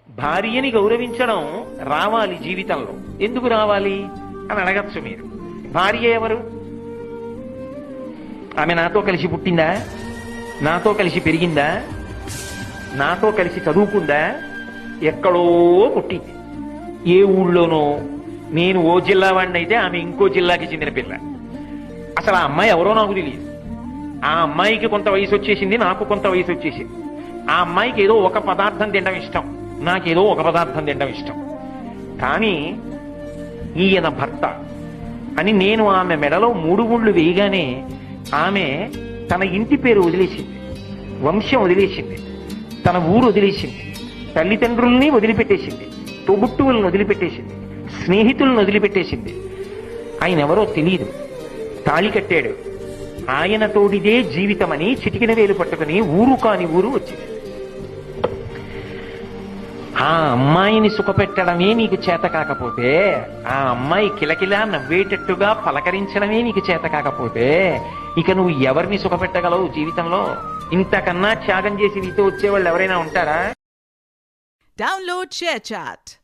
భార్యని గౌరవించడం రావాలి జీవితంలో. ఎందుకు రావాలి అని అడగచ్చు మీరు. భార్య ఎవరు? ఆమె నాతో కలిసి పుట్టిందా? నాతో కలిసి పెరిగిందా? నాతో కలిసి చదువుకుందా? ఎక్కడో పుట్టింది, ఏ ఊళ్ళోనో. నేను ఓ జిల్లా వాడిని అయితే ఆమె ఇంకో జిల్లాకి చెందిన పిల్ల. అసలు ఆ అమ్మాయి ఎవరో నాకు తెలియదు. ఆ అమ్మాయికి కొంత వయసు వచ్చేసింది, నాకు కొంత వయసు వచ్చేసింది. ఆ అమ్మాయికి ఏదో ఒక పదార్థం తినడం ఇష్టం, నాకేదో ఒక పదార్థం తినడం ఇష్టం. కానీ ఈయన భర్త అని నేను ఆమె మెడలో 3 ముళ్ళు వేయగానే ఆమె తన ఇంటి పేరు వదిలేసింది, వంశం వదిలేసింది, తన ఊరు వదిలేసింది, తల్లిదండ్రుల్ని వదిలిపెట్టేసింది, తోబుట్టువులను వదిలిపెట్టేసింది, స్నేహితులను వదిలిపెట్టేసింది. ఆయన ఎవరో తెలియదు, తాళి కట్టాడు. ఆయన తోడిదే జీవితమని చిటికిన వేలు పట్టుకుని ఊరు కాని ఊరు వచ్చింది. ఆ అమ్మాయిని సుఖపెట్టడమే నీకు చేత కాకపోతే, ఆ అమ్మాయి కిలకిలా నవ్వేటట్టుగా పలకరించడమే నీకు చేత కాకపోతే, ఇక నువ్వు ఎవరిని సుఖపెట్టగలవు జీవితంలో? ఇంతకన్నా త్యాగం చేసి నీతో వచ్చేవాళ్ళు ఎవరైనా ఉంటారా? Download ShareChat.